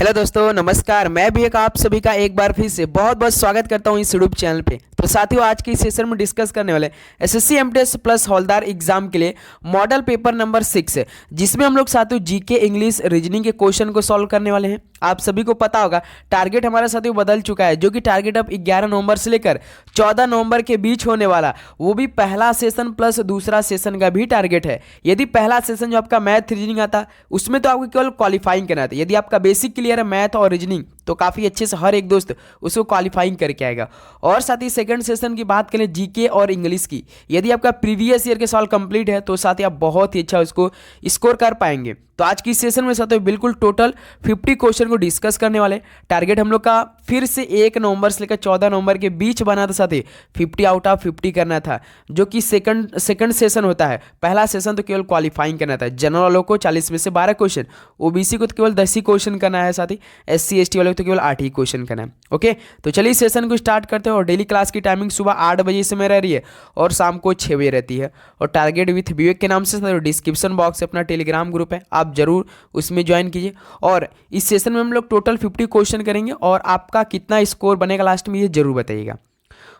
Hello दोस्तों, नमस्कार। मैं भी एक आप सभी का एक बार फिर से बहुत बहुत स्वागत करता हूं इस यूट्यूब चैनल पे। तो साथियों, आज की इस सेशन में डिस्कस करने वाले एसएससी एमटीएस प्लस हवलदार एग्जाम के लिए मॉडल पेपर नंबर 6, जिसमें हम लोग साथियों जीके, इंग्लिश, रीजनिंग के क्वेश्चन को सॉल्व करने वाले हैं। आप सभी को पता होगा टारगेट हमारा साथियों बदल चुका है, जो कि टारगेट अब 11 नवंबर से लेकर 14 नवंबर के बीच होने वाला, वो भी पहला सेशन प्लस दूसरा सेशन का भी टारगेट है। यदि पहला सेशन जो आपका मैथ रीजनिंग आता उसमें तो आपको केवल क्वालिफाइंग करना था। यदि आपका बेसिक क्लियर है मैथ और रीजनिंग तो काफ़ी अच्छे से हर एक दोस्त उसको क्वालिफाइंग करके आएगा। और साथ ही सेकंड सेशन की बात करें जीके और इंग्लिश की, यदि आपका प्रीवियस ईयर के सवाल कंप्लीट है तो साथ ही आप बहुत ही अच्छा उसको स्कोर कर पाएंगे। तो आज की सेशन में साथियों बिल्कुल टोटल 50 क्वेश्चन को डिस्कस करने वाले। टारगेट हम लोग का फिर से 1 नवंबर से लेकर 14 नवंबर के बीच बना था साथी, 50 आउट ऑफ 50 करना था, जो कि सेकंड सेशन होता है। पहला सेशन तो केवल क्वालिफाइंग करना था। जनरल वालों को 40 में से 12 क्वेश्चन, ओबीसी को तो केवल 10 ही क्वेश्चन करना है साथी, एससी एसटी वालों को तो केवल 8 ही क्वेश्चन करना है। ओके, तो चलिए सेशन को स्टार्ट करते हैं। और डेली क्लास की टाइमिंग सुबह 8 बजे से में रह रही है और शाम को 6 बजे रहती है। और टारगेट विथ विवेक के नाम से डिस्क्रिप्शन बॉक्स से अपना टेलीग्राम ग्रुप है, आप जरूर उसमें ज्वाइन कीजिए। और इस सेशन में हम लोग टोटल 50 क्वेश्चन करेंगे और आपका कितना स्कोर बनेगा लास्ट में ये जरूर बताइएगा।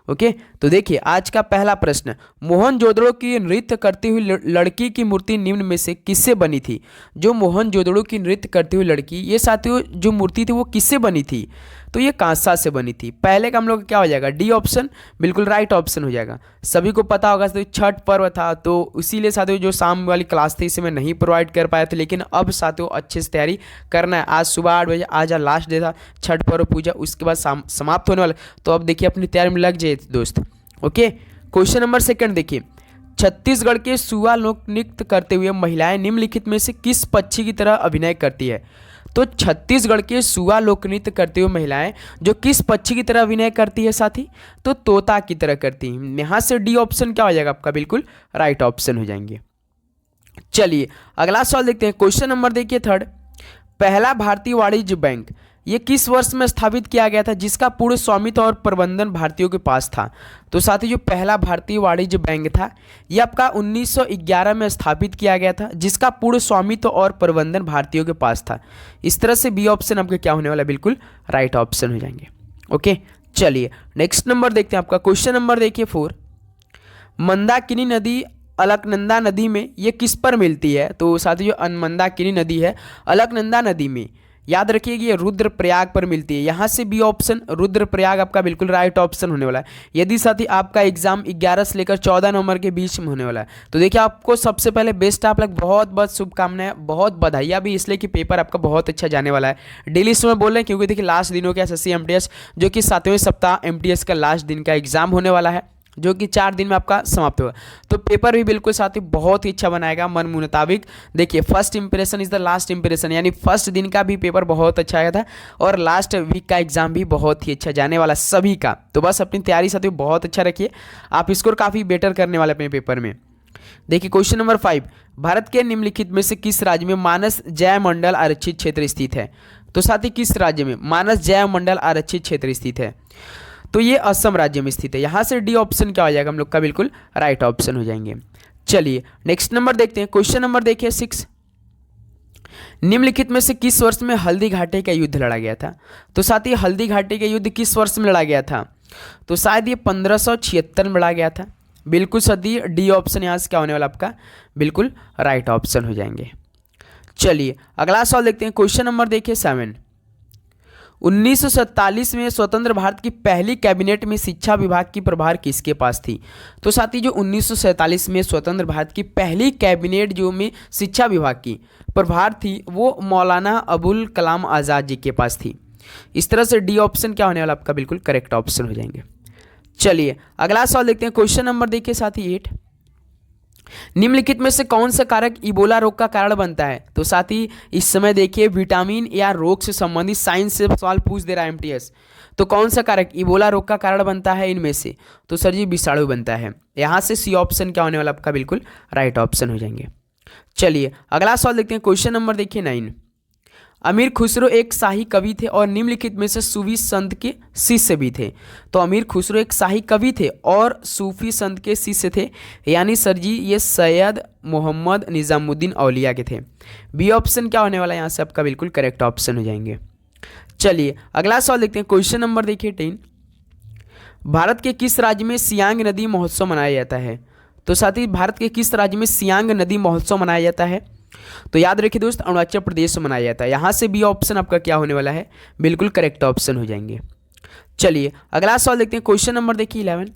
ओके, तो देखिए आज का पहला प्रश्न, मोहनजोदड़ो की नृत्य करती हुई लड़की की मूर्ति निम्न में से किससे बनी थी? जो मोहनजोदड़ो की नृत्य करती हुई लड़की, ये साथियों जो मूर्ति थी वो किससे बनी थी? तो ये कांसा से बनी थी। पहले का हम लोग क्या हो जाएगा, डी ऑप्शन बिल्कुल राइट ऑप्शन हो जाएगा। सभी को पता होगा तो छठ पर्व था, तो इसीलिए साथियों जो शाम वाली क्लास थी इसे मैं नहीं प्रोवाइड कर पाया था, लेकिन अब साथियों अच्छे से तैयारी करना है। आज सुबह 8 बजे आज लास्ट डे था छठ पर्व पूजा, उसके बाद समाप्त होने वाला। तो अब देखिए अपनी तैयारी में लग जाइए दोस्त। ओके, क्वेश्चन नंबर 2 देखिए, छत्तीसगढ़ के सुआ लोक नृत्य करते हुए महिलाएं निम्नलिखित में से किस पक्षी की तरह अभिनय करती है? तो छत्तीसगढ़ के सुआ लोक नृत्य करते हुए महिलाएं जो किस पक्षी की तरह अभिनय करती है साथी? तो तोता की तरह करती हैं। यहां से डी ऑप्शन क्या हो जाएगा आपका, बिल्कुल राइट ऑप्शन हो जाएंगे। चलिए अगला सवाल देखते हैं। क्वेश्चन नंबर देखिए 3, पहला भारतीय वाणिज्य बैंक ये किस वर्ष में स्थापित किया गया था, जिसका पूर्ण स्वामित्व और प्रबंधन भारतीयों के पास था? तो साथ ही जो पहला भारतीय वाणिज्य बैंक था ये आपका 1911 में स्थापित किया गया था, जिसका पूर्ण स्वामित्व और प्रबंधन भारतीयों के पास था। इस तरह से बी ऑप्शन आपके क्या होने वाला, बिल्कुल राइट ऑप्शन हो जाएंगे। ओके, चलिए नेक्स्ट नंबर देखते हैं आपका। क्वेश्चन नंबर देखिए 4, मंदाकिनी नदी अलकनंदा नदी में ये किस पर मिलती है? तो साथ ही जो मंदाकिनी नदी है अलकनंदा नदी में, याद रखिएगा ये रुद्रप्रयाग पर मिलती है। यहाँ से बी ऑप्शन रुद्रप्रयाग आपका बिल्कुल राइट ऑप्शन होने वाला है। यदि साथी आपका एग्जाम 11 से लेकर 14 नवंबर के बीच में होने वाला है, तो देखिए आपको सबसे पहले बेस्ट आप लोग बहुत बहुत शुभकामनाएं, बहुत बधाइयाँ भी, इसलिए कि पेपर आपका बहुत अच्छा जाने वाला है। डेली इसमें बोल रहे हैं क्योंकि देखिए लास्ट दिनों के एसएससी एमटीएस जो कि 7वें सप्ताह एमटीएस का लास्ट दिन का एग्जाम होने वाला है, जो कि 4 दिन में आपका समाप्त होगा। तो पेपर भी बिल्कुल साथी बहुत ही अच्छा बनाएगा मन मुताबिक। देखिए first impression is the last impression, यानी फर्स्ट दिन का भी पेपर बहुत अच्छा आया था और लास्ट वीक का एग्जाम भी बहुत ही अच्छा जाने वाला सभी का। तो बस अपनी तैयारी साथी बहुत अच्छा रखिए, आप स्कोर काफ़ी बेटर करने वाले अपने पेपर में। देखिए क्वेश्चन नंबर 5, भारत के निम्नलिखित में से किस राज्य में मानस जैव मंडल आरक्षित क्षेत्र स्थित है? तो साथी किस राज्य में मानस जैव मंडल आरक्षित क्षेत्र स्थित है? तो ये असम राज्य में स्थित है। यहाँ से डी ऑप्शन क्या हो जाएगा हम लोग का, बिल्कुल राइट ऑप्शन हो जाएंगे। चलिए नेक्स्ट नंबर देखते हैं। क्वेश्चन नंबर देखिए 6, निम्नलिखित में से किस वर्ष में हल्दी घाटी का युद्ध लड़ा गया था? तो साथ ही हल्दी घाटी का युद्ध किस वर्ष में लड़ा गया था? तो शायद ये 1576 में लड़ा गया था। बिल्कुल सदी डी ऑप्शन यहाँ से क्या होने वाला आपका, बिल्कुल राइट ऑप्शन हो जाएंगे। चलिए अगला सवाल देखते हैं। क्वेश्चन नंबर देखिए 7, 1947 में स्वतंत्र भारत की पहली कैबिनेट में शिक्षा विभाग की प्रभार किसके पास थी? तो साथ ही जो 1947 में स्वतंत्र भारत की पहली कैबिनेट जो में शिक्षा विभाग की प्रभार थी वो मौलाना अबुल कलाम आज़ाद जी के पास थी। इस तरह से डी ऑप्शन क्या होने वाला आपका, बिल्कुल करेक्ट ऑप्शन हो जाएंगे। चलिए अगला सवाल देखते हैं। क्वेश्चन नंबर देखिए साथ ही 8, निम्नलिखित में से कौन सा कारक इबोला रोग का कारण बनता है? तो साथ ही इस समय देखिए विटामिन या रोग से संबंधित साइंस से सवाल पूछ दे रहा है एमटीएस। तो कौन सा कारक इबोला रोग का कारण बनता है इनमें से? तो सर जी विषाणु बनता है। यहाँ से सी ऑप्शन क्या होने वाला आपका, बिल्कुल राइट ऑप्शन हो जाएंगे। चलिए अगला सवाल देखते हैं। क्वेश्चन नंबर देखिए 9, अमीर खुसरो एक शाही कवि थे और निम्नलिखित में से सूफी संत के शिष्य भी थे। तो अमीर खुसरो एक शाही कवि थे और सूफी संत के शिष्य थे, यानी सर जी ये सैयद मोहम्मद निजामुद्दीन औलिया के थे। बी ऑप्शन क्या होने वाला है यहाँ से आपका, बिल्कुल करेक्ट ऑप्शन हो जाएंगे। चलिए अगला सवाल देखते हैं। क्वेश्चन नंबर देखिए 10। भारत के किस राज्य में सियांग नदी महोत्सव मनाया जाता है? तो साथ ही भारत के किस राज्य में सियांग नदी महोत्सव मनाया जाता है? तो याद रखिए दोस्त, अरुणाचल प्रदेश में मनाया जाता है। यहाँ से बी ऑप्शन आपका क्या होने वाला है? बिल्कुल करेक्ट ऑप्शन हो जाएंगे। चलिए अगला सवाल देखते हैं। क्वेश्चन नंबर देखिए 11।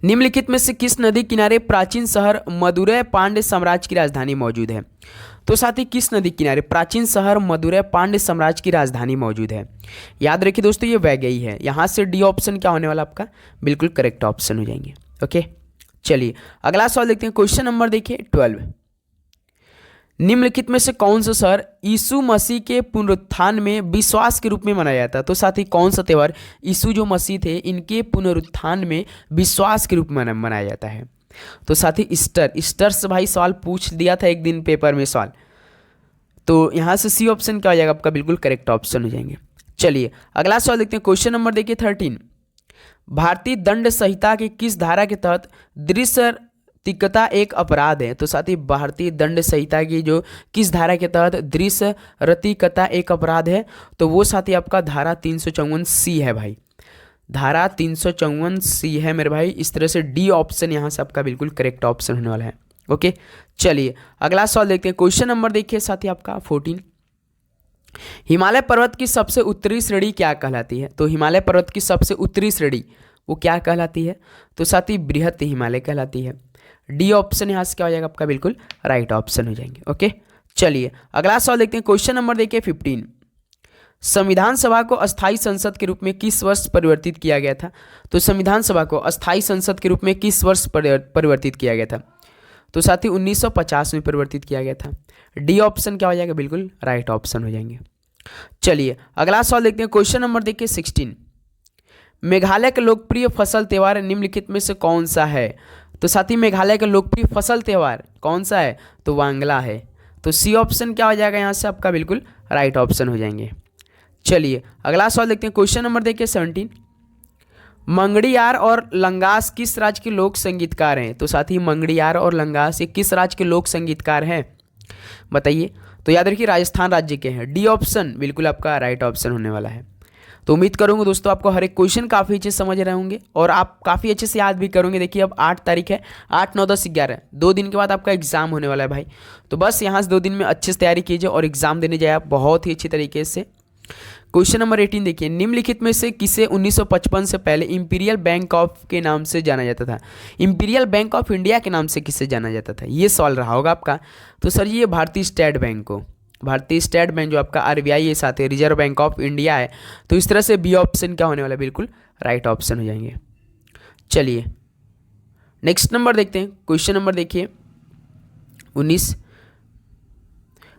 निम्नलिखित में से किस नदी किनारे प्राचीन शहर मदुरै पांड्य साम्राज्य की राजधानी मौजूद है? तो साथ ही किस नदी किनारे प्राचीन शहर मदुरै पांड्य साम्राज्य की राजधानी मौजूद है? याद रखिए दोस्तों, ये वैगई है। यहाँ से डी ऑप्शन क्या होने वाला आपका? बिल्कुल करेक्ट ऑप्शन हो जाएंगे। ओके, चलिए अगला सवाल देखते हैं। क्वेश्चन नंबर देखिए 12। निम्नलिखित में से कौन सा शहर यीशु मसीह के पुनरुत्थान में विश्वास के रूप में मनाया जाता है? तो साथ ही कौन सा त्यौहार यीशु जो मसीह थे इनके पुनरुत्थान में विश्वास के रूप में मनाया जाता है? तो साथ ही ईस्टर से भाई सवाल पूछ दिया था एक दिन पेपर में सवाल, तो यहाँ से सी ऑप्शन क्या हो जाएगा आपका? बिल्कुल करेक्ट ऑप्शन हो जाएंगे। चलिए अगला सवाल देखते हैं। क्वेश्चन नंबर देखिए 13। भारतीय दंड संहिता के किस धारा के तहत दृश्य तिक्तता एक अपराध है? तो साथ ही भारतीय दंड संहिता की जो किस धारा के तहत दृश्य रतिकता एक अपराध है? तो वो साथ ही आपका धारा 354C है भाई। धारा 354C है मेरे भाई। इस तरह से डी ऑप्शन यहाँ से आपका बिल्कुल करेक्ट ऑप्शन होने वाला है। ओके, चलिए अगला सवाल देखते हैं। क्वेश्चन नंबर देखिए साथ ही आपका 14। हिमालय पर्वत की सबसे उत्तरी श्रेणी क्या कहलाती है? तो हिमालय पर्वत की सबसे उत्तरी श्रेणी वो क्या कहलाती है? तो साथ ही बृहत हिमालय कहलाती है। डी ऑप्शन यहाँ से क्या हो जाएगा आपका? बिल्कुल राइट ऑप्शन हो जाएंगे। ओके, चलिए अगला सवाल देखते हैं। क्वेश्चन नंबर देखिए 15। संविधान सभा को अस्थायी संसद के रूप में किस वर्ष परिवर्तित किया गया था? तो संविधान सभा को अस्थायी संसद के रूप में किस वर्ष परिवर्तित किया गया था? तो साथ ही 1950 में परिवर्तित किया गया था। डी ऑप्शन क्या हो जाएगा? बिल्कुल राइट ऑप्शन हो जाएंगे। चलिए अगला सवाल देखते हैं। क्वेश्चन नंबर देखिए 16। मेघालय का लोकप्रिय फसल त्यौहार निम्नलिखित में से कौन सा है? तो साथ ही मेघालय का लोकप्रिय फसल त्यौहार कौन सा है? तो वांगला है। तो सी ऑप्शन क्या हो जाएगा यहाँ से आपका? बिल्कुल राइट ऑप्शन हो जाएंगे। चलिए अगला सवाल देखते हैं। क्वेश्चन नंबर देखिए 17। मंगड़ियार और लंगास किस राज्य के लोक संगीतकार हैं? तो साथ ही मंगड़ियार और लंगास ये किस राज्य के लोक संगीतकार हैं? बताइए। तो याद रखिए राजस्थान राज्य के हैं। डी ऑप्शन बिल्कुल आपका राइट ऑप्शन होने वाला है। तो उम्मीद करूंगा दोस्तों आपको हर एक क्वेश्चन काफ़ी अच्छे से समझ रहे होंगे और आप काफ़ी अच्छे से याद भी करोगे। देखिए अब 8 तारीख है, 8, 9, 10, 11 2 दिन के बाद आपका एग्जाम होने वाला है भाई। तो बस यहाँ से 2 दिन में अच्छे से तैयारी कीजिए और एग्जाम देने जाए आप बहुत ही अच्छी तरीके से। क्वेश्चन नंबर 18 देखिए। निम्नलिखित में से किसे 1955 से पहले इंपीरियल बैंक ऑफ के नाम से जाना जाता था? इंपीरियल बैंक ऑफ इंडिया के नाम से किसे जाना जाता था? ये सवाल रहा होगा आपका। तो सर ये भारतीय स्टेट बैंक को, भारतीय स्टेट बैंक जो आपका RBI के साथ है, रिजर्व बैंक ऑफ इंडिया है। तो इस तरह से बी ऑप्शन क्या होने वाला है? बिल्कुल राइट ऑप्शन हो जाएंगे। चलिए नेक्स्ट नंबर देखते हैं। क्वेश्चन नंबर देखिए 19।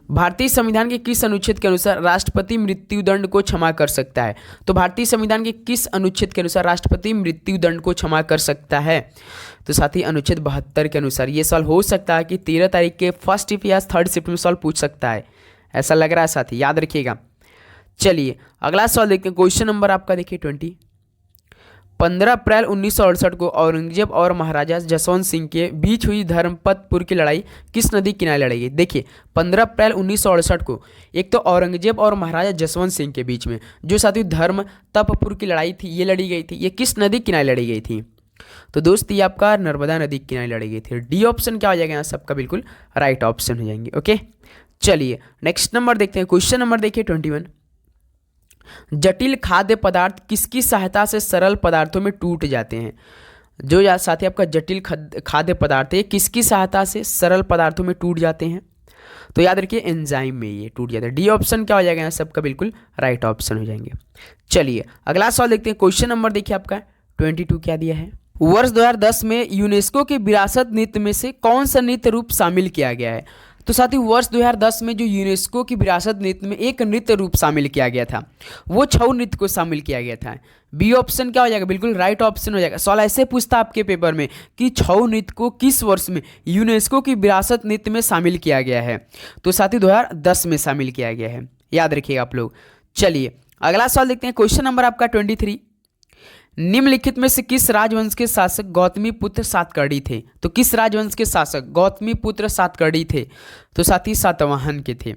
भारतीय संविधान के किस अनुच्छेद के अनुसार राष्ट्रपति मृत्युदंड को क्षमा कर सकता है? तो भारतीय संविधान के किस अनुच्छेद के अनुसार राष्ट्रपति मृत्युदंड को क्षमा कर सकता है? तो साथ ही अनुच्छेद 72 के अनुसार। ये सवाल हो सकता है कि 13 तारीख के फर्स्ट शिफ्ट या थर्ड शिफ्ट में सवाल पूछ सकता है, ऐसा लग रहा है साथी, याद रखिएगा। चलिए अगला सवाल देखते हैं। क्वेश्चन नंबर आपका देखिए 20। 15 अप्रैल 1968 को औरंगजेब और महाराजा जसवंत सिंह के बीच हुई धर्मपतपुर की लड़ाई किस नदी किनारे लड़ी गई? देखिए 15 अप्रैल 1968 को एक तो औरंगजेब और महाराजा जसवंत सिंह के बीच में जो साथी धर्मतपपुर की लड़ाई थी ये लड़ी गई थी, ये किस नदी किनारे लड़ी गई थी? तो दोस्त ये आपका नर्मदा नदी किनारे लड़ी गई थी। डी ऑप्शन क्या हो जाएगा यहाँ सबका? बिल्कुल राइट ऑप्शन हो जाएंगे। ओके, चलिए नेक्स्ट नंबर देखते हैं। क्वेश्चन नंबर देखिए 21। जटिल खाद्य पदार्थ किसकी सहायता से सरल पदार्थों में टूट जाते हैं? जो या साथ ही आपका जटिल खाद्य पदार्थ है किसकी सहायता से सरल पदार्थों में टूट जाते हैं? तो याद रखिए एंजाइम में ये टूट जाता है। डी ऑप्शन क्या हो जाएगा यहाँ सबका? बिल्कुल राइट ऑप्शन हो जाएंगे। चलिए अगला सवाल देखते हैं। क्वेश्चन नंबर देखिए आपका 22 क्या दिया है? वर्ष 2010 में यूनेस्को की विरासत नृत्य में से कौन सा नृत्य रूप शामिल किया गया है? तो साथ ही वर्ष 2010 में जो यूनेस्को की विरासत नृत्य में एक नृत्य रूप शामिल किया गया था वो छऊ नृत्य को शामिल किया गया था। बी ऑप्शन क्या हो जाएगा? बिल्कुल राइट ऑप्शन हो जाएगा। सवाल ऐसे पूछता आपके पेपर में कि छऊ नृत्य को किस वर्ष में यूनेस्को की विरासत नृत्य में शामिल किया गया है? तो साथ ही 2010 में शामिल किया गया है, याद रखिएगा आप लोग। चलिए अगला सवाल देखते हैं। क्वेश्चन नंबर आपका 23। निम्नलिखित में से किस राजवंश के शासक गौतमी पुत्र सातकर्णी थे? तो किस राजवंश के शासक गौतमी पुत्र सातकर्णी थे? तो साथ ही सातवाहन के थे।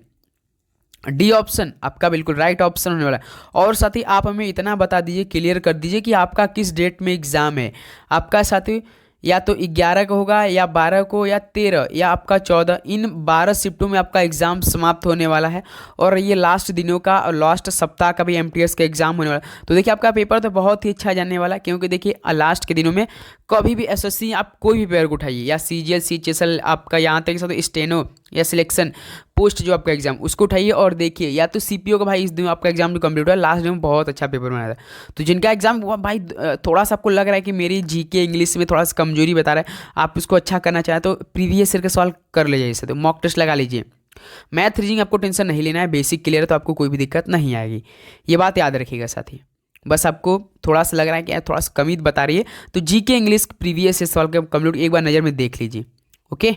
डी ऑप्शन आपका बिल्कुल राइट ऑप्शन होने वाला है। और साथ ही आप हमें इतना बता दीजिए, क्लियर कर दीजिए कि आपका किस डेट में एग्ज़ाम है। आपका साथी या तो 11 को होगा या 12 को या 13 या आपका 14, इन 12 शिफ्टों में आपका एग्ज़ाम समाप्त होने वाला है। और ये लास्ट दिनों का और लास्ट सप्ताह का भी एमटीएस का एग्ज़ाम होने वाला है। तो देखिए आपका पेपर तो बहुत ही अच्छा जाने वाला है, क्योंकि देखिए लास्ट के दिनों में कभी भी एसएससी आप कोई भी पेपर को उठाइए, या सीजीएल सीएचएसएल आपका यहाँ तक साथ स्टेनो या सिलेक्शन पोस्ट जो आपका एग्जाम उसको उठाइए और देखिए, या तो सीपीओ का भाई इस दिन आपका एग्जाम जो कंप्लीट हुआ लास्ट दिन में बहुत अच्छा पेपर बनाया था। तो जिनका एग्जाम हुआ भाई थोड़ा सा आपको लग रहा है कि मेरी जीके इंग्लिश में थोड़ा सा कमजोरी बता रहा है, आप उसको अच्छा करना चाहें तो प्रीवियस ईयर का सवाल कर लीजिए, इसे तो मॉक टेस्ट लगा लीजिए। मैथ रीजनिंग आपको टेंशन नहीं लेना है, बेसिक क्लियर है तो आपको कोई भी दिक्कत नहीं आएगी, ये बात याद रखिएगा साथी। बस आपको थोड़ा सा लग रहा है कि थोड़ा सा कमी बता रही है तो जीके इंग्लिश प्रीवियस ईयर सवाल के कंप्लीट एक बार नज़र में देख लीजिए। ओके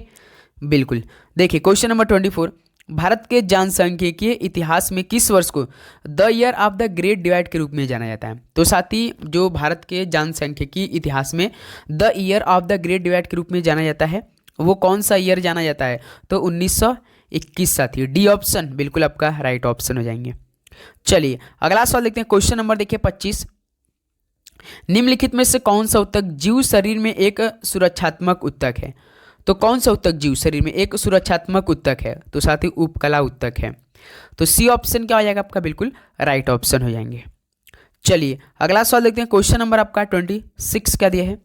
बिल्कुल। देखिए क्वेश्चन नंबर 24, भारत के जनसांख्यिकीय इतिहास में किस वर्ष को the year of the great divide के रूप में जाना जाता है। तो साथ ही जो भारत के जनसांख्यिकीय इतिहास में the year of the great divide के रूप में जाना जाता है, वो कौन सा ईयर जाना जाता है। तो 1921 साथी, डी ऑप्शन बिल्कुल आपका राइट ऑप्शन हो जाएंगे। चलिए अगला सवाल देखते हैं। क्वेश्चन नंबर देखिए 25, निम्नलिखित में से कौन सा उत्तक जीव शरीर में एक सुरक्षात्मक उत्तक है। तो कौन सा उत्तक जीव शरीर में एक सुरक्षात्मक उत्तक है। तो साथ ही उपकला उत्तक है। तो सी ऑप्शन क्या हो जाएगा आपका बिल्कुल राइट ऑप्शन हो जाएंगे। चलिए अगला सवाल देखते हैं। क्वेश्चन नंबर आपका 26 क्या दिया है,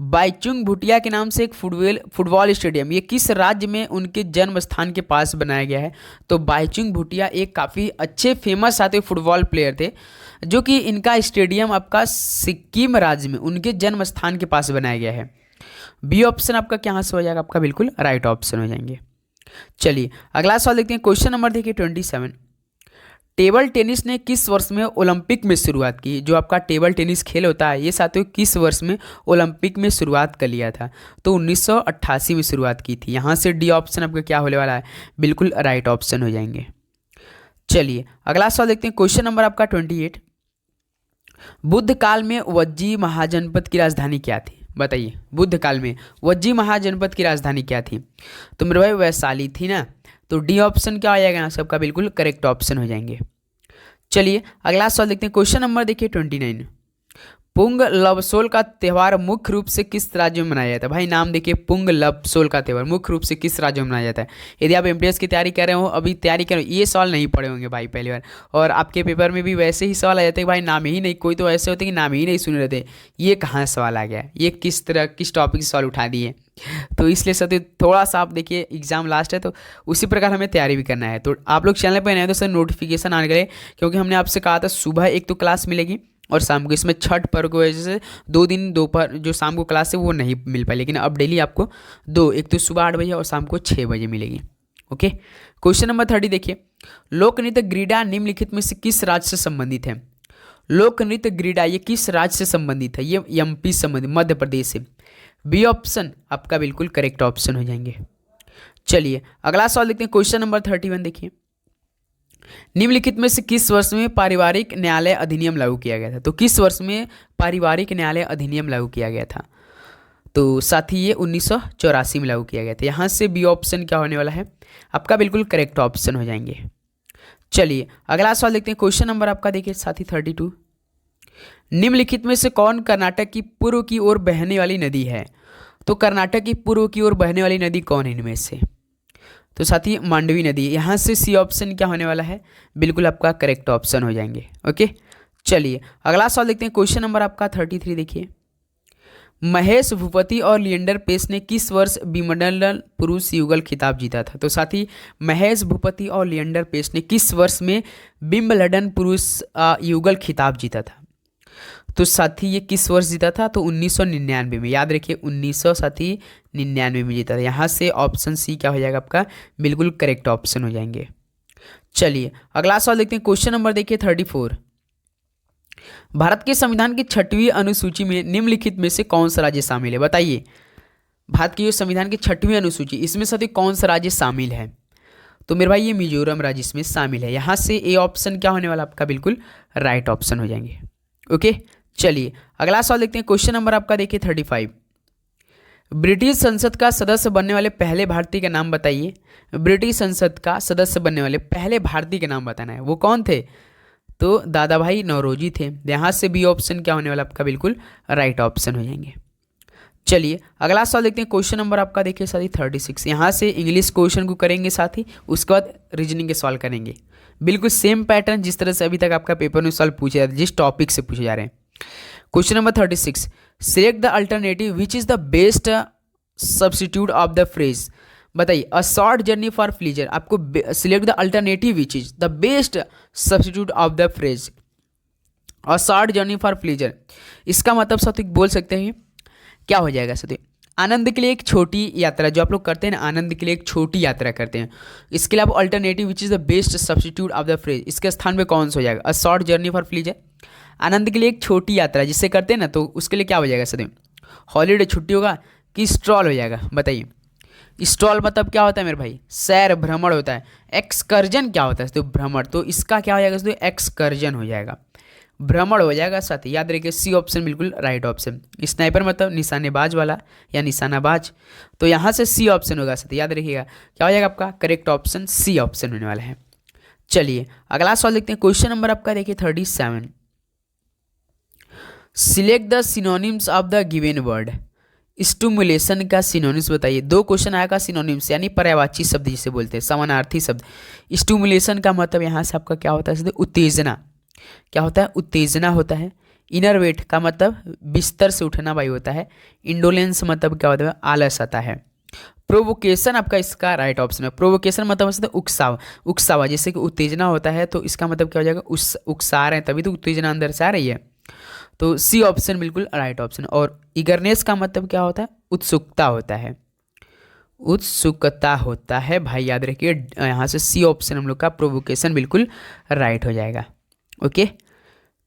बाईचुंग भूटिया के नाम से एक फुटबॉल स्टेडियम ये किस राज्य में उनके जन्म स्थान के पास बनाया गया है। तो बाईचुंग भूटिया एक काफ़ी अच्छे फेमस साथी फुटबॉल प्लेयर थे, जो कि इनका स्टेडियम आपका सिक्किम राज्य में उनके जन्म स्थान के पास बनाया गया है। बी ऑप्शन आपका क्या से हो जाएगा, आपका बिल्कुल राइट ऑप्शन हो जाएंगे। चलिए अगला सवाल देखते हैं। क्वेश्चन नंबर देखिए 27, टेबल टेनिस ने किस वर्ष में ओलंपिक में शुरुआत की। जो आपका टेबल टेनिस खेल होता है ये साथियों किस वर्ष में ओलंपिक में शुरुआत कर लिया था। तो 1988 में शुरुआत की थी। यहाँ से डी ऑप्शन आपका क्या होने वाला है, बिल्कुल राइट ऑप्शन हो जाएंगे। चलिए अगला सवाल देखते हैं। क्वेश्चन नंबर आपका 28, बुद्ध काल में वज्जी महाजनपद की राजधानी क्या थी। बताइए बुद्ध काल में वज्जी महाजनपद की राजधानी क्या थी। तो मेरे भाई वैशाली थी ना। तो डी ऑप्शन क्या आ जाएगा यहाँ सबका बिल्कुल करेक्ट ऑप्शन हो जाएंगे। चलिए अगला सवाल देखते हैं। क्वेश्चन नंबर देखिए 29, पुंग लवसोल का त्यौहार मुख्य रूप से किस राज्य में मनाया जाता है। भाई नाम देखिए, पुंग लवसोल का त्यौहार मुख्य रूप से किस राज्य में मनाया जाता है। यदि आप एमटीएस की तैयारी कर रहे हो, अभी तैयारी कर रहे हो, ये सवाल नहीं पढ़े होंगे भाई पहली बार, और आपके पेपर में भी वैसे ही सवाल आ जाते हैं भाई नाम ही नहीं, कोई तो ऐसे होते हैं कि नाम ही नहीं सुन रहे थे, ये कहाँ सवाल आ गया, ये किस तरह किस टॉपिक से सवाल उठा दिए। तो इसलिए सर थोड़ा सा आप देखिए एग्जाम लास्ट है तो उसी प्रकार हमें तैयारी भी करना है। तो आप लोग चैनल पर नए तो सर नोटिफिकेशन आने गए, क्योंकि हमने आपसे कहा था सुबह एक तो क्लास मिलेगी और शाम को, इसमें छठ पर्व की वजह से 2 दिन दोपहर जो शाम को क्लास है वो नहीं मिल पाई, लेकिन अब डेली आपको 2, एक तो सुबह 8 बजे और शाम को 6 बजे मिलेगी। ओके क्वेश्चन नंबर 30 देखिए, लोक नृत्य ग्रीडा निम्नलिखित में से किस राज्य से संबंधित है। लोक नृत्य ग्रीडा ये किस राज्य से संबंधित है। ये एमपी संबंधित मध्य प्रदेश से। बी ऑप्शन आपका बिल्कुल करेक्ट ऑप्शन हो जाएंगे। चलिए अगला सवाल देखते हैं। क्वेश्चन नंबर 31 देखिए, निम्नलिखित में से किस वर्ष में पारिवारिक न्यायालय अधिनियम लागू किया गया था। तो किस वर्ष में पारिवारिक न्यायालय अधिनियम लागू किया गया था। तो साथ ही ये 1984 में लागू किया गया था। यहाँ से बी ऑप्शन क्या होने वाला है, आपका बिल्कुल करेक्ट ऑप्शन हो जाएंगे। चलिए अगला सवाल देखते हैं। क्वेश्चन नंबर आपका देखिए साथी 32, निम्नलिखित में से कौन कर्नाटक की पूर्व की ओर बहने वाली नदी है। तो कर्नाटक की पूर्व की ओर बहने वाली नदी कौन है इनमें से। तो साथी मांडवी नदी। यहाँ से सी ऑप्शन क्या होने वाला है, बिल्कुल आपका करेक्ट ऑप्शन हो जाएंगे। ओके चलिए अगला सवाल देखते हैं। क्वेश्चन नंबर आपका 33 देखिए, महेश भूपति और लिएंडर पेस ने किस वर्ष विंबलडन पुरुष युगल खिताब जीता था। तो साथी महेश भूपति और लिएंडर पेस ने किस वर्ष में विंबलडन पुरुष युगल खिताब जीता था। तो साथी ये किस वर्ष जीता था। तो 1999 में, याद रखिए 1999 में जीता था। यहाँ से ऑप्शन सी क्या हो जाएगा आपका बिल्कुल करेक्ट ऑप्शन हो जाएंगे। चलिए अगला सवाल देखते हैं। क्वेश्चन नंबर देखिए 34, भारत के संविधान की 6वीं अनुसूची में निम्नलिखित में से कौन सा राज्य शामिल है। बताइए भारत की जो संविधान की 6वीं अनुसूची इसमें साथी कौन सा राज्य शामिल है। तो मेरे भाई ये मिजोरम राज्य इसमें शामिल है। यहाँ से ए ऑप्शन क्या होने वाला आपका बिल्कुल राइट ऑप्शन हो जाएंगे। ओके चलिए अगला सवाल देखते हैं। क्वेश्चन नंबर आपका देखिए 35, ब्रिटिश संसद का सदस्य बनने वाले पहले भारतीय का नाम बताइए। ब्रिटिश संसद का सदस्य बनने वाले पहले भारतीय के नाम बताना है, वो कौन थे? तो दादा भाई नौरोजी थे। यहाँ से बी ऑप्शन क्या होने वाला आपका बिल्कुल राइट ऑप्शन हो जाएंगे। चलिए अगला सवाल देखते हैं। क्वेश्चन नंबर आपका देखिए साथी 36। यहाँ से इंग्लिश क्वेश्चन को करेंगे साथी, उसके बाद रीजनिंग के सवाल करेंगे। बिल्कुल सेम पैटर्न जिस तरह से अभी तक आपका पेपर में सवाल पूछे जाते हैं, जिस टॉपिक से पूछे जा रहे हैं। Question number 36, select the alternative which is the best substitute of the phrase. बताइए a short journey for pleasure, आपको select the alternative which is the best substitute of the phrase. A short journey for pleasure, इसका मतलब साथी बोल सकते हैं क्या हो जाएगा साथी? आनंद के लिए एक छोटी यात्रा, जो आप लोग करते हैं ना, आनंद के लिए एक छोटी यात्रा करते हैं, इसके लिए आप alternative which is the best substitute of the phrase, इसके स्थान पे कौन सा हो जाएगा? A short journey for pleasure, आनंद के लिए एक छोटी यात्रा जिससे करते हैं ना, तो उसके लिए क्या हो जाएगा साथी? हॉलीडे छुट्टी होगा कि स्ट्रॉल हो जाएगा? बताइए। स्ट्रॉल मतलब क्या होता है मेरे भाई? सैर भ्रमण होता है। एक्सकर्जन क्या होता है? तो भ्रमण, तो इसका क्या हो जाएगा? तो एक्सकर्जन हो जाएगा, भ्रमण हो जाएगा साथी। याद रखिए सी ऑप्शन बिल्कुल राइट ऑप्शन। स्नाइपर मतलब निशानेबाज वाला या निशानाबाज, तो यहाँ से सी ऑप्शन होगा साथी, याद रखिएगा। क्या हो जाएगा आपका करेक्ट ऑप्शन? सी ऑप्शन होने वाला है। चलिए अगला सवाल देखते हैं। क्वेश्चन नंबर आपका देखिए 37, select the synonyms of the given word. Stimulation का सिनोनिम्स बताइए। दो क्वेश्चन आएगा सिनोनिम्स यानी पर्यायवाची शब्द जिसे बोलते हैं, समानार्थी शब्द। स्टिमुलेशन का मतलब यहाँ से आपका क्या होता है? उत्तेजना। क्या होता है? उत्तेजना होता है। इनरवेट का मतलब बिस्तर से उठना भाई होता है। इंडोलेंस मतलब क्या होता है? आलस आता है। प्रोवोकेशन आपका इसका राइट ऑप्शन है। प्रोवोकेशन मतलब होता है उकसावा। उकसावा जैसे कि उत्तेजना होता है, तो इसका मतलब क्या हो जाएगा? उकसा रहे हैं तभी तो उत्तेजना अंदर से आ रही है, तो सी ऑप्शन बिल्कुल राइट ऑप्शन। और ईगरनेस का मतलब क्या होता है? उत्सुकता होता है। उत्सुकता होता है भाई, याद रखिए। यहाँ से सी ऑप्शन हम लोग का प्रोवोकेशन बिल्कुल राइट हो जाएगा। ओके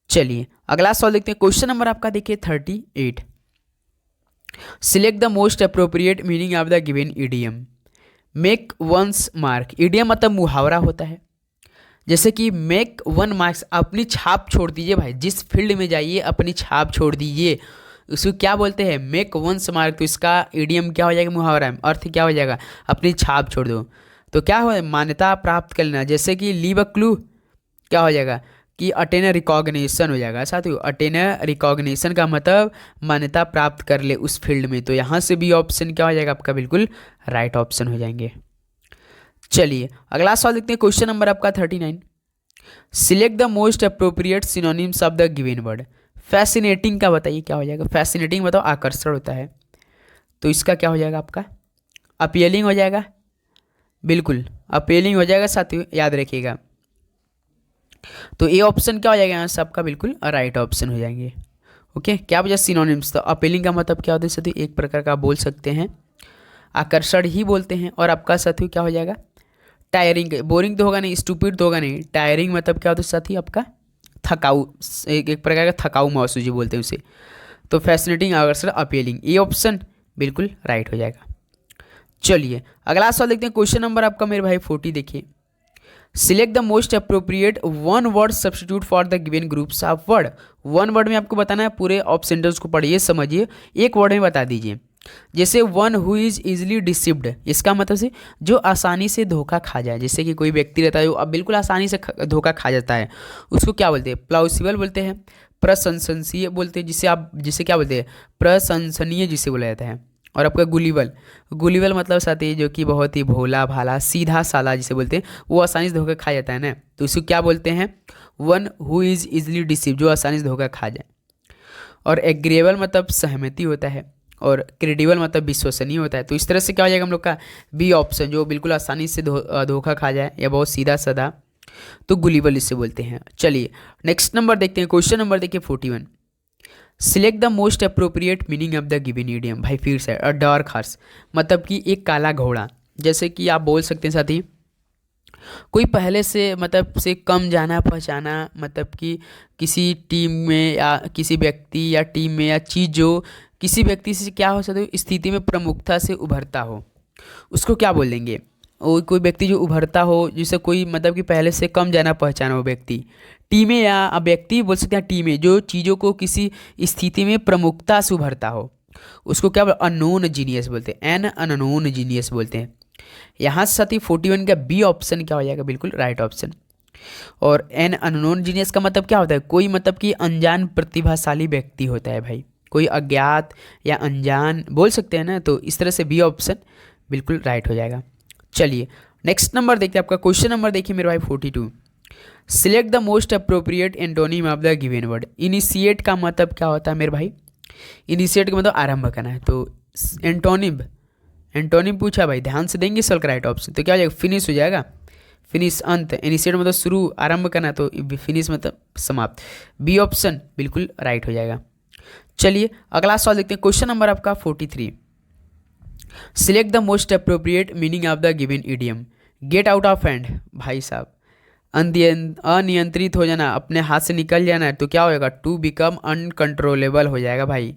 चलिए अगला सवाल देखते हैं। क्वेश्चन नंबर आपका देखिए 38, select the most appropriate meaning of the given idiom. Make one's mark, idiom मतलब मुहावरा होता है। जैसे कि मेक वन मार्क्स, अपनी छाप छोड़ दीजिए भाई, जिस फील्ड में जाइए अपनी छाप छोड़ दीजिए, उसको क्या बोलते हैं? Make one's mark. तो इसका ईडियम क्या हो जाएगा? मुहावरा है। अर्थ क्या हो जाएगा? अपनी छाप छोड़ दो। तो क्या हो? मान्यता प्राप्त कर लेना। जैसे कि लीव अ क्लू, क्या हो जाएगा? कि अटेन रिकॉग्निशन हो जाएगा साथियों। अटेन रिकॉग्निशन का मतलब मान्यता प्राप्त कर ले उस फील्ड में, तो यहाँ से भी ऑप्शन क्या हो जाएगा आपका? बिल्कुल राइट ऑप्शन हो जाएंगे। चलिए अगला सवाल देखते हैं। क्वेश्चन नंबर आपका 39, select the most appropriate synonyms of the given word. Fascinating का बताइए क्या हो जाएगा? फैसिनेटिंग मतलब आकर्षण होता है, तो इसका क्या हो जाएगा आपका? अपीलिंग हो जाएगा। बिल्कुल अपीलिंग हो जाएगा साथियों, याद रखिएगा। तो ये ऑप्शन क्या हो जाएगा यहाँ से आपका? बिल्कुल राइट ऑप्शन हो जाएंगे। ओके क्या वजह? सिनोनिम्स। तो अपीलिंग का मतलब क्या होता है साथियों? एक प्रकार का बोल सकते हैं आकर्षण ही बोलते हैं। और आपका साथियों क्या हो जाएगा? टायरिंग। बोरिंग तो होगा नहीं, स्टूपिड तो होगा नहीं। टायरिंग मतलब क्या होता है साथी? आपका थकाऊ, एक प्रकार का थकाऊ महसूस जो बोलते हैं उसे। तो फैसिनेटिंग, आकर्षण, अपीलिंग, ये ऑप्शन बिल्कुल राइट हो जाएगा। चलिए अगला सवाल देखते हैं। क्वेश्चन नंबर आपका मेरे भाई 40 देखिए, select the most appropriate one word substitute for the given groups of word. One word में आपको बताना है, पूरे ऑफ सेंटेंस को पढ़िए समझिए, एक वर्ड में बता दीजिए। जैसे वन हु इज इजिली डिसिप्ड, इसका मतलब से जो आसानी से धोखा खा जाए। जैसे कि कोई व्यक्ति रहता है जो अब बिल्कुल आसानी से धोखा खा जाता है, उसको क्या बोलते हैं? प्लाउसिबल बोलते हैं। प्रशंसनीय बोलते हैं जिसे क्या बोलते हैं? प्रशंसनीय जिसे बोला जाता है। और आपका गुलीबल, गुलीबल मतलब साथी जो कि बहुत ही भोला भाला सीधा साला जिसे बोलते हैं, वो आसानी से धोखा खा जाता है ना, तो इसको क्या बोलते हैं? वन हु इज इजिली डिसिप्ड, जो आसानी से धोखा खा जाए। और एग्रीएबल मतलब सहमति होता है। और क्रेडिबल मतलब विश्वसनीय होता है। तो इस तरह से क्या हो जाएगा हम लोग का? बी ऑप्शन, जो बिल्कुल आसानी से धोखा खा जाए या बहुत सीधा साधा, तो गुलीबल इससे बोलते हैं। चलिए नेक्स्ट नंबर देखते हैं। क्वेश्चन नंबर देखिए 41, select the most appropriate meaning of the given idiom. भाई फिर से अ डार्क हॉर्स मतलब कि एक काला घोड़ा। जैसे कि आप बोल सकते हैं साथी कोई पहले से मतलब से कम जाना पहचाना, मतलब कि किसी टीम में या किसी व्यक्ति या टीम में या चीज़ जो किसी व्यक्ति से क्या हो सकता है स्थिति में प्रमुखता से उभरता हो, उसको क्या बोल देंगे? वो कोई व्यक्ति जो उभरता हो, जिसे कोई मतलब कि पहले से कम जाना पहचाना हो व्यक्ति। टीमें या व्यक्ति बोल सकते हैं टीमें जो चीज़ों को किसी स्थिति में प्रमुखता से उभरता हो, उसको क्या अननोन जीनियस बोलते हैं, एन अननोन जीनियस बोलते हैं। यहाँ से साथ ही 41 का बी ऑप्शन क्या हो जाएगा, बिल्कुल राइट ऑप्शन। और एन अननोन जीनियस का मतलब क्या होता है, कोई मतलब कि अनजान प्रतिभाशाली व्यक्ति होता है भाई, कोई अज्ञात या अनजान बोल सकते हैं ना, तो इस तरह से बी ऑप्शन बिल्कुल राइट हो जाएगा। चलिए नेक्स्ट नंबर देखते हैं, आपका क्वेश्चन नंबर देखिए मेरे भाई 42। Select the most appropriate antonym of the given word. Initiate का मतलब क्या होता है मेरे भाई, इनिशिएट का मतलब आरंभ करना है, तो एंटोनिम, एंटोनिम पूछा भाई, ध्यान से देंगे सर राइट ऑप्शन, तो क्या हो जाएगा, फिनिश हो जाएगा। फिनिश अंत, इनिशिएट मतलब शुरू आरंभ करना, तो फिनिश मतलब समाप्त। बी ऑप्शन बिल्कुल राइट हो जाएगा। चलिए अगला सवाल देखते हैं, क्वेश्चन नंबर आपका 43। Select the most appropriate meaning of the given idiom. Get out of hand, भाई साहब अनियंत्रित हो जाना, अपने हाथ से निकल जाना है, तो क्या हो जाएगा, टू बिकम अनकंट्रोलेबल हो जाएगा भाई।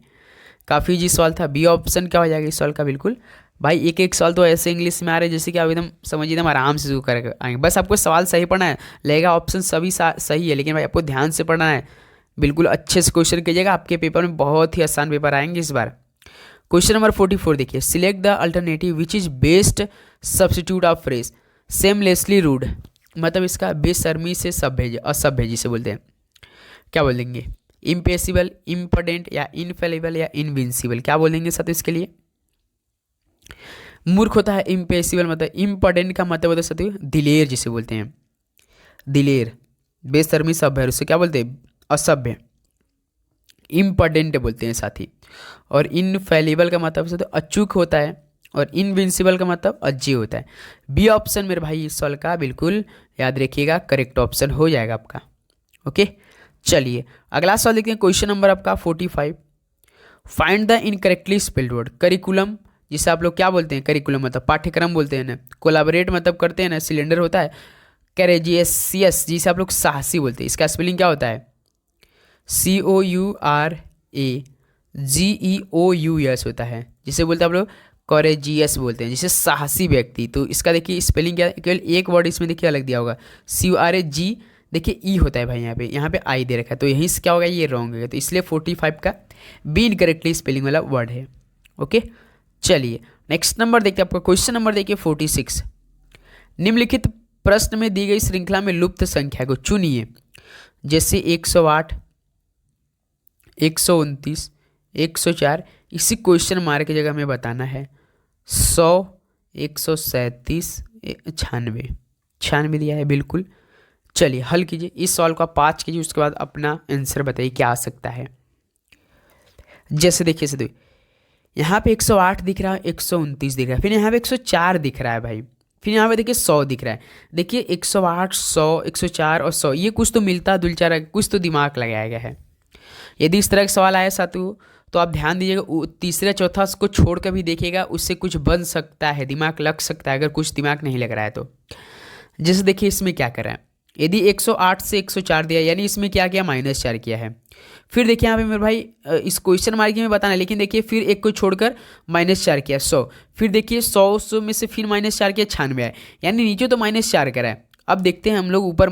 काफ़ी जी सवाल था, बी ऑप्शन क्या हो जाएगा इस सवाल का, बिल्कुल भाई। एक एक सवाल तो ऐसे इंग्लिश में आ रहे हैं जैसे कि आप एकदम समझिए एकदम आराम से शुरू कर आएंगे, बस आपको सवाल सही पढ़ना है, लगेगा ऑप्शन सभी सही है, लेकिन भाई आपको ध्यान से पढ़ना है, बिल्कुल अच्छे से क्वेश्चन कीजिएगा, आपके पेपर में बहुत ही आसान पेपर आएंगे इस बार। क्वेश्चन नंबर 44 देखिए, select the alternative which is best substitute of phrase. Shamelessly rude, मतलब इसका बेशर्मी से सभ्य, असभ्य जिसे बोलते हैं, क्या बोल देंगे, इम्पेसिबल, इम्पोर्टेंट या इनफेलेबल या इनविंसिबल, क्या बोल देंगे साथ इसके लिए। मूर्ख होता है इम्पेसिबल, मतलब इम्पोर्टेंट का मतलब होता है साथियों दिलेर जिसे बोलते हैं, दिलेर। बेशर्मी सभ्य है, उससे क्या बोलते हैं, असभ्य। इम्पोर्टेंट बोलते हैं साथी। और इनफेलिबल का मतलब साथियों अचूक होता है, और इनविंसिबल का मतलब अज्ञेय होता है। बी ऑप्शन मेरे भाई इस सवाल का बिल्कुल याद रखिएगा करेक्ट ऑप्शन हो जाएगा आपका। ओके चलिए अगला सवाल देखते हैं, क्वेश्चन नंबर आपका 45। Find the incorrectly spelled word. Curriculum जिसे आप लोग क्या बोलते हैं, करिकुलम मतलब पाठ्यक्रम बोलते हैं ना, कोलाबरेट मतलब करते हैं ना, सिलेंडर होता है, कैरेजियस जिसे आप लोग साहसी बोलते हैं, इसका स्पेलिंग क्या होता है, COURAGEOUS होता है, जिसे बोलते हैं आप लोग कॉरेजियस बोलते हैं, जिसे साहसी व्यक्ति। तो इसका देखिए स्पेलिंग क्या है, केवल एक वर्ड इसमें देखिए अलग दिया होगा, CURAG देखिए ई होता है भाई, यहाँ पे आई दे रखा है, तो यहीं से क्या होगा, ये रॉन्ग है, तो इसलिए 45 का बी इनकरेक्टली स्पेलिंग वाला वर्ड है। ओके चलिए नेक्स्ट नंबर देखते हैं, आपका क्वेश्चन नंबर देखिए 46। निम्नलिखित प्रश्न में दी गई श्रृंखला में लुप्त संख्या को चुनिए, जैसे 108, 129, 104, इसी क्वेश्चन मार्क की जगह हमें बताना है 100, 137, 96, 96 दिया है बिल्कुल। चलिए हल कीजिए इस सवाल को, आप 5 कीजिए, उसके बाद अपना आंसर बताइए क्या आ सकता है। जैसे देखिए से यहाँ पे 108 दिख रहा है, 129 दिख रहा है, फिर यहाँ पे 104 दिख रहा है भाई, फिर यहाँ पे देखिए 100 दिख रहा है। देखिए 108, 100, 104 और 100, ये कुछ तो मिलता जुलता रहा, कुछ तो दिमाग लगाया गया है। यदि इस तरह का सवाल आया साथियों तो आप ध्यान दीजिएगा, तीसरा चौथा को छोड़ कर भी देखिएगा, उससे कुछ बन सकता है, दिमाग लग सकता है, अगर कुछ दिमाग नहीं लग रहा है तो। जैसे देखिए इसमें क्या कर रहा है, यदि 108 से 104 दिया, यानी इसमें क्या किया, -4 किया है। फिर देखिए यहाँ पे मेरे भाई इस क्वेश्चन मार्क में बताना है, लेकिन देखिए फिर एक को छोड़कर -4 किया 100, फिर देखिए 100 में से फिर -4 किया 96 है, यानी नीचे तो -4 करा है। अब देखते हैं हम लोग ऊपर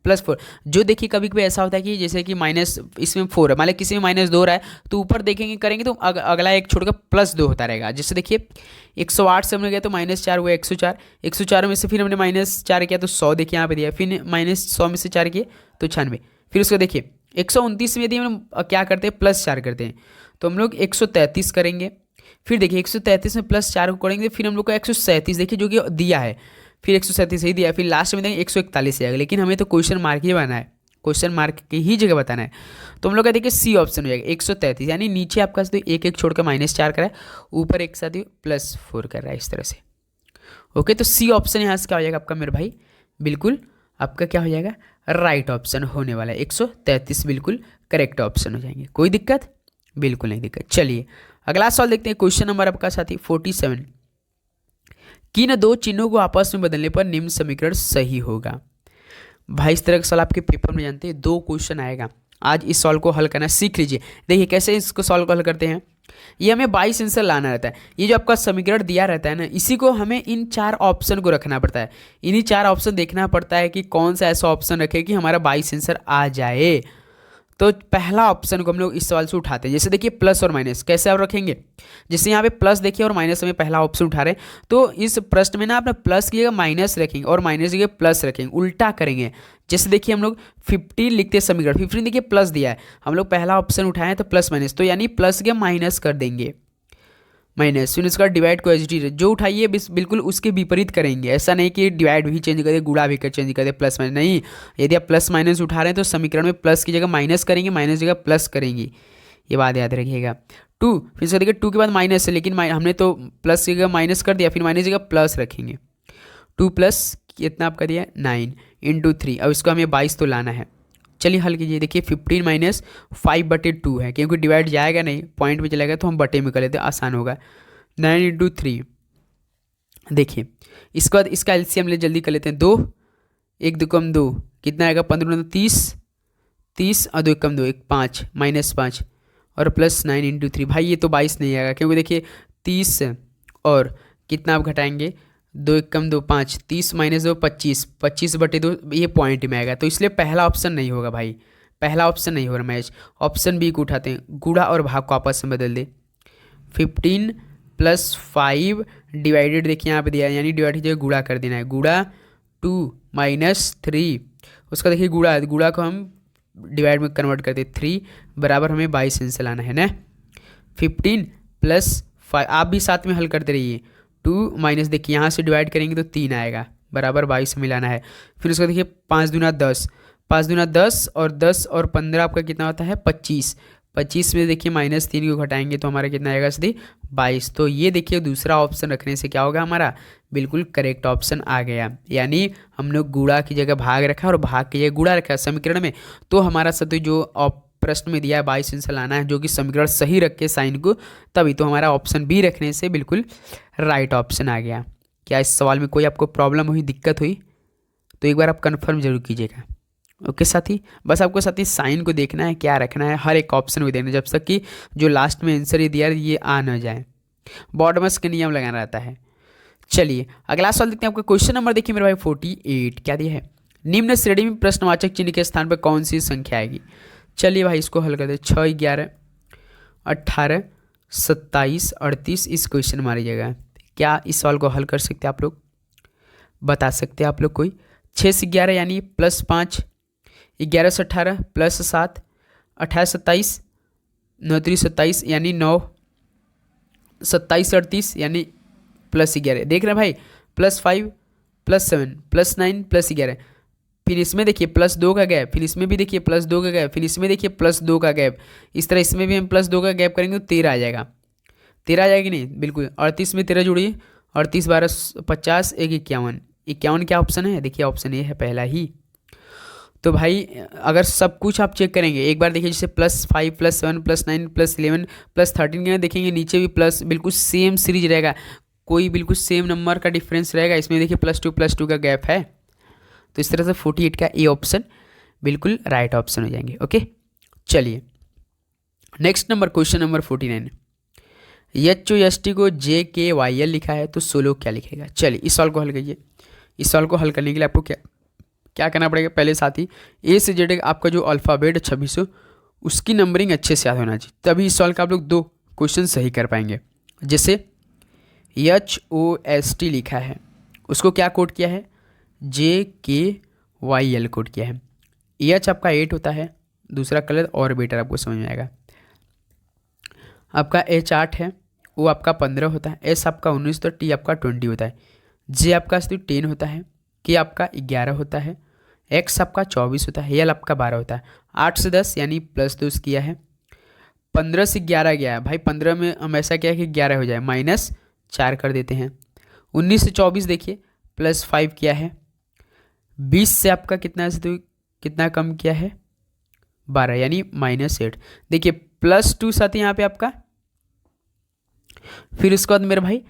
+4, जो देखिए कभी कभी ऐसा होता है कि जैसे कि माइनस इसमें 4 है, मान लो किसी में -2 रहा है, तो ऊपर देखेंगे करेंगे तो अगला एक छोड़कर +2 होता रहेगा। जैसे देखिए 108 से हमने गया तो -4 हुआ 104, 104 में से फिर हमने -4 किया तो 100 देखिए यहाँ पे दिया, फिर -100 में से 4 किए तो 96, फिर उसको देखिए 129 में यदि हम क्या करते हैं +4 करते हैं तो हम लोग 133 करेंगे, फिर देखिए 133 में +4 को करेंगे, फिर हम लोग का 137 देखिए जो कि दिया है, फिर 137 ही दिया है, फिर लास्ट में देंगे 141 जाएगा, लेकिन हमें तो क्वेश्चन मार्क ही बनाना है, क्वेश्चन मार्क की ही जगह बताना है, तो हम लोग का देखिए सी ऑप्शन हो जाएगा 133, यानी नीचे आपका तो एक एक छोड़कर -4 कर रहा है, ऊपर एक साथ +4 कर रहा है इस तरह से। ओके तो सी ऑप्शन यहाँ से क्या हो जाएगा आपका मेरे भाई, बिल्कुल आपका क्या हो जाएगा, राइट ऑप्शन होने वाला है, 133 बिल्कुल करेक्ट ऑप्शन हो जाएंगे। कोई दिक्कत, बिल्कुल नहीं दिक्कत। चलिए अगला सवाल देखते हैं, क्वेश्चन नंबर आपका साथी 47। किन दो चिन्हों को आपस में बदलने पर निम्न समीकरण सही होगा। भाई इस तरह का सवाल आपके पेपर में जानते हैं 2 क्वेश्चन आएगा, आज इस सवाल को हल करना सीख लीजिए। देखिए कैसे इसको सवाल को हल करते हैं, ये हमें 22 आंसर लाना रहता है, ये जो आपका समीकरण दिया रहता है ना, इसी को हमें इन 4 ऑप्शन को रखना पड़ता है, इन्हीं 4 ऑप्शन देखना पड़ता है कि कौन सा ऐसा ऑप्शन रखे कि हमारा 22 आंसर आ जाए। तो पहला ऑप्शन को हम लोग इस सवाल से उठाते हैं। जैसे देखिए प्लस और माइनस कैसे आप रखेंगे, जैसे यहाँ पे प्लस देखिए और माइनस में पहला ऑप्शन उठा रहे हैं, तो इस प्रश्न में ना आप प्लस की जगह माइनस रखेंगे और माइनस की जगह प्लस रखेंगे, उल्टा करेंगे। जैसे देखिए हम लोग 15 लिखते हैं समीकरण, 15 देखिए प्लस दिया है, हम लोग पहला ऑप्शन उठाए हैं तो प्लस माइनस, तो यानी प्लस के माइनस कर देंगे, माइनस, फिर उसका डिवाइड को एच डी जो उठाइए बिल्कुल उसके विपरीत करेंगे। ऐसा नहीं कि डिवाइड भी चेंज कर दे, गुणा भी चेंज कर दे, प्लस माइनस नहीं। यदि आप प्लस माइनस उठा रहे हैं तो समीकरण में प्लस की जगह माइनस करेंगे, माइनस की जगह प्लस करेंगे, ये बात याद रखिएगा। 2 फिर से देखिए 2 के बाद माइनस है, लेकिन हमने तो प्लस की जगह माइनस कर दिया, फिर माइनस की जगह प्लस रखेंगे। 2 प्लस कितना आपका दिया 9 इंटू 3, अब इसको हमें 22 तो लाना है। चलिए हल कीजिए, देखिए 15 माइनस 5/2 है, क्योंकि डिवाइड जाएगा नहीं, पॉइंट में चलेगा तो हम बटे में कर लेते हैं, आसान होगा। 9 इंटू 3, देखिए इसके बाद इसका एलसीएम ले जल्दी कर लेते हैं। 2 1 2 कम 2 कितना आएगा, 15 30, 30 और 2 कम 2 1 5 माइनस 5 और प्लस 9 इंटू 3। भाई ये तो 22 नहीं आएगा, क्योंकि देखिए 30 और कितना आप घटाएंगे, 2 1 कम 2 5, 30 माइनस 2 25, 25/2 ये पॉइंट में आएगा, तो इसलिए पहला ऑप्शन नहीं होगा भाई, पहला ऑप्शन नहीं हो रहा मैच। ऑप्शन बी को उठाते हैं, गुणा और भाग को आपस में बदल दे। 15 प्लस 5 डिवाइडेड देखिए यहाँ पे दिया है, यानी डिवाइड की जगह गुणा कर देना है, गुणा 2 माइनस 3, उसका देखिए गुणा को हम डिवाइड में कन्वर्ट करते 3 बराबर हमें 22 आंसर लाना है ना। 15 प्लस 5 आप भी साथ में हल करते रहिए, 2 माइनस देखिए यहाँ से डिवाइड करेंगे तो 3 आएगा, बराबर 22 मिलाना है। फिर उसका देखिए 5 दूना 10, 5 दूना 10 और 10 और 15 आपका कितना होता है 25, 25 में देखिए माइनस 3 को घटाएंगे तो हमारा कितना आएगा सीधे 22। तो ये देखिए दूसरा ऑप्शन रखने से क्या होगा, हमारा बिल्कुल करेक्ट ऑप्शन आ गया, यानी हम लोग गुणा की जगह भाग रखा और भाग की जगह गुणा रखा समीकरण में, तो हमारा सत्य जो प्रश्न में दिया है 22 आंसर लाना है, जो कि समीकरण सही रख के साइन को, तभी तो हमारा ऑप्शन बी रखने से बिल्कुल राइट ऑप्शन आ गया। क्या इस सवाल में कोई आपको प्रॉब्लम हुई, दिक्कत हुई, तो एक बार आप कन्फर्म जरूर कीजिएगा। ओके साथी, बस आपको साथी साइन को देखना है, क्या रखना है, हर एक ऑप्शन को देखना है, जब तक कि जो लास्ट में आंसर ये दिया ये आ न जाए, बॉडमस के नियम लगाना रहता है। चलिए अगला सवाल देखते हैं, आपका क्वेश्चन नंबर देखिए मेरे भाई 48, क्या दिया है, निम्न श्रेणी में प्रश्नवाचक चिन्ह के स्थान पर कौन सी संख्या आएगी। चलिए भाई इसको हल करते, 6 11 18 27 38, इस क्वेश्चन मारिएगा। क्या इस सवाल को हल कर सकते हैं आप लोग, बता सकते हैं आप लोग कोई। 6 से 11 यानी प्लस 5, 11 से 18 प्लस 7, 28 27, 9 3 27 यानी 9, 27 से 38 यानी प्लस 11, देख रहे हैं भाई, प्लस 5 प्लस 7 प्लस 9 प्लस 11, फिर इसमें देखिए प्लस 2 का गैप, फिर इसमें भी देखिए प्लस 2 का गैप, फिर इसमें देखिए प्लस 2 का गैप, इस तरह इसमें भी हम प्लस 2 का गैप करेंगे तो 13 आ जाएगा, 13 आ जाएगी नहीं, बिल्कुल 38 में 13 जुड़िए, 38 12 50 1 51, 51 क्या ऑप्शन है, देखिए ऑप्शन ये है पहला ही। तो भाई अगर सब कुछ आप चेक करेंगे एक बार देखिए, जैसे plus 5 plus 7 plus 9 plus 11 plus 13 के देखेंगे नीचे भी प्लस, बिल्कुल सेम सीरीज रहेगा, कोई बिल्कुल सेम नंबर का डिफरेंस रहेगा, इसमें देखिए प्लस 2 का गैप है, तो इस तरह से 48 का ए ऑप्शन बिल्कुल राइट ऑप्शन हो जाएंगे। ओके चलिए next number, question number 49, HOST को JKYL लिखा है तो सोलो क्या लिखेगा। चलिए इस सवाल को हल करिए। इस सवाल को हल करने के लिए आपको क्या करना पड़ेगा, पहले साथ ही ए से जेड आपका जो अल्फ़ाबेट 2600 उसकी नंबरिंग अच्छे से याद होना चाहिए, तभी इस सवाल का आप लोग 2 क्वेश्चन सही कर पाएंगे। जैसे HOST लिखा है, उसको क्या कोड किया है, JKYL कोड किया है। H आपका 8 होता है, दूसरा कलर और बेटर आपको समझ में आएगा। आपका H 8 है, O आपका 15 होता है, S आपका 19 तो T आपका 20 होता है, J आपका 10 होता है, K आपका 11 होता है, X आपका 24 होता है, L आपका 12 होता है। 8 से 10 यानी प्लस 2 किया है, 15 से 11 गया है भाई, 15 में हम ऐसा किया कि 11 हो जाए, माइनस 4 कर देते हैं। 19 से 24 देखिए प्लस 5 किया है, 20 से आपका कितना से तो कितना कम किया है 12 यानी माइनस 8, देखिए प्लस 2 साथ यहाँ पे आपका, फिर उसके बाद मेरे भाई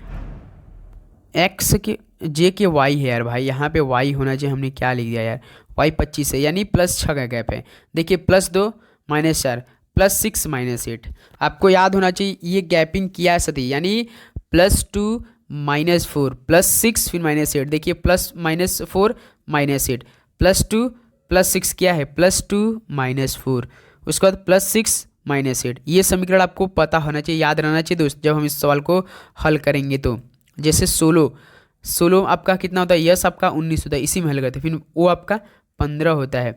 एक्स के जे के वाई है यार भाई, यहाँ पे वाई होना चाहिए, हमने क्या लिख दिया यार, वाई 25 है यानी प्लस 6 का गैप है। देखिए प्लस 2 माइनस 4 प्लस 6 माइनस 8, आपको याद होना चाहिए ये गैपिंग किया है सती, यानी प्लस 2 माइनस 4 प्लस 6 फिर माइनस 8, देखिए plus minus 4 minus 8 plus 2 plus 6 क्या है प्लस 2 माइनस 4, उसके बाद +6 - 8, ये समीकरण आपको पता होना चाहिए, याद रहना चाहिए दोस्त जब हम इस सवाल को हल करेंगे। तो जैसे 16 आपका कितना होता है, यस आपका 19 होता है, इसी में हल करते हैं। फिर ओ आपका 15 होता है,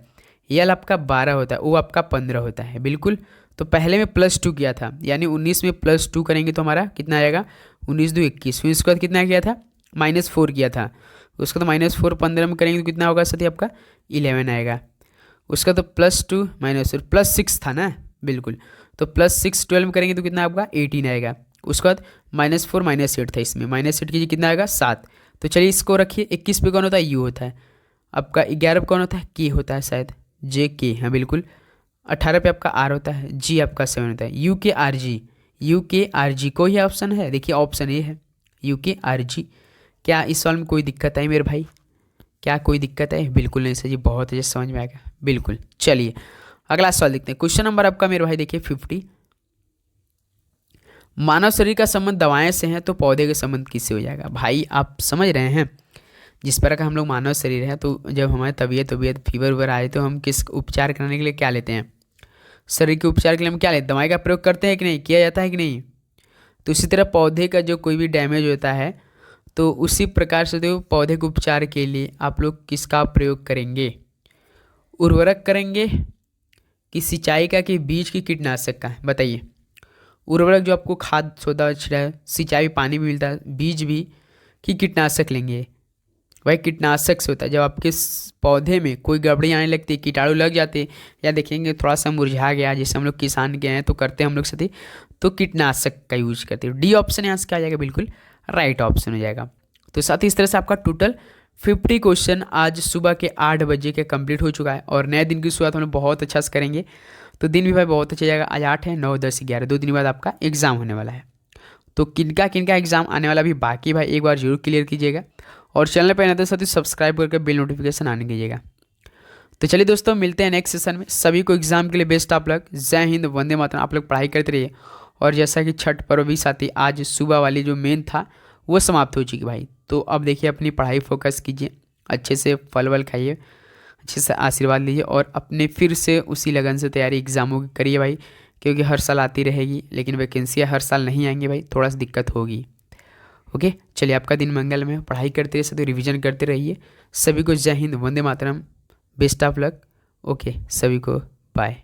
यल आपका 12 होता है, ओ आपका 15 होता है। बिल्कुल, तो पहले में +2 किया था, यानी 19 में +2 करेंगे तो हमारा कितना आएगा, 19 2 21। फिर उसके बाद कितना किया था, -4 किया था, उसका तो -4 15 में करेंगे तो कितना होगा साथी आपका 11 आएगा। उसका तो +2 -4 +6 था ना, बिल्कुल, तो +6 12 में करेंगे तो कितना आपका 18 आएगा। उसके बाद -4 -8 था, इसमें -8 कीजिए कितना आएगा 7। तो चलिए इसको रखिए। 21 पे कौन होता है, यू होता है आपका। 11 पे कौन होता है, के होता है शायद, जे के, हाँ बिल्कुल। 18 पे आपका आर होता है, जी आपका 7 होता है, यू के आर जी कोई है ऑप्शन है, देखिए ऑप्शन ए है यू के आर जी। क्या इस सवाल में कोई दिक्कत है मेरे भाई, क्या कोई दिक्कत है? बिल्कुल नहीं सर जी, बहुत अच्छे समझ में आएगा, बिल्कुल। चलिए अगला सवाल देखते हैं। क्वेश्चन नंबर आपका मेरे भाई देखिए 50। मानव शरीर का संबंध दवाएं से है तो पौधे के संबंध किससे हो जाएगा? भाई आप समझ रहे हैं, जिस प्रकार का हम लोग मानव शरीर है, तो जब हमारे तबीयत फीवर वगैरह आए तो हम किस उपचार कराने के लिए क्या लेते हैं, शरीर के उपचार के लिए हम क्या लेते हैं, दवाई का प्रयोग करते हैं कि नहीं, किया जाता है कि नहीं। तो इसी तरह पौधे का जो कोई भी डैमेज होता है, तो उसी प्रकार से तो पौधे के उपचार के लिए आप लोग किसका प्रयोग करेंगे, उर्वरक करेंगे कि सिंचाई का कि बीज की कीटनाशक का, बताइए। उर्वरक जो आपको खाद सोदा छिड़ा है, सिंचाई पानी भी मिलता है, बीज भी, कि कीटनाशक लेंगे। वही कीटनाशक से होता है जब आपके पौधे में कोई गड़बड़ी आने लगती है, कीटाणु लग जाते हैं, या देखेंगे थोड़ा सा मुरझा गया, जैसे हम लोग किसान के हैं तो करते हैं हम लोग साथी, तो कीटनाशक का यूज करते हैं। डी ऑप्शन यहाँ से क्या आ जाएगा, बिल्कुल राइट ऑप्शन हो जाएगा। तो साथ ही इस तरह से आपका टोटल 50 क्वेश्चन आज सुबह के 8 बजे के कंप्लीट हो चुका है, और नए दिन की शुरुआत हम लोग बहुत अच्छा से करेंगे। तो दिन भी भाई बहुत अच्छा जाएगा। आज 8 है, 9 10 11 2 दिन बाद आपका एग्जाम होने वाला है। तो किनका किनका एग्जाम आने वाला भी बाकी भाई एक बार जरूर क्लियर कीजिएगा, और चैनल पर आते साथ ही सब्सक्राइब करके बेल नोटिफिकेशन आने कीजिएगा। तो चलिए दोस्तों, मिलते हैं नेक्स्ट सेशन में। सभी को एग्जाम के लिए बेस्ट ऑफ लक। जय हिंद, वंदे मातरम। आप लोग पढ़ाई करते रहिए। और जैसा कि छठ पर्व भी साथी आज सुबह वाली जो मेन था वो समाप्त हो चुकी भाई, तो अब देखिए अपनी पढ़ाई फोकस कीजिए, अच्छे से फल वल खाइए, अच्छे से आशीर्वाद लीजिए, और अपने फिर से उसी लगन से तैयारी एग्जामों की करिए भाई, क्योंकि हर साल आती रहेगी, लेकिन वैकेंसियाँ हर साल नहीं आएंगी भाई, थोड़ा सा दिक्कत होगी। ओके, चलिए आपका दिन मंगल में, पढ़ाई करते रहिए, रिवीजन करते रहिए। सभी को जय Hind, Vande Mataram, best of luck. Okay, सभी को बाय।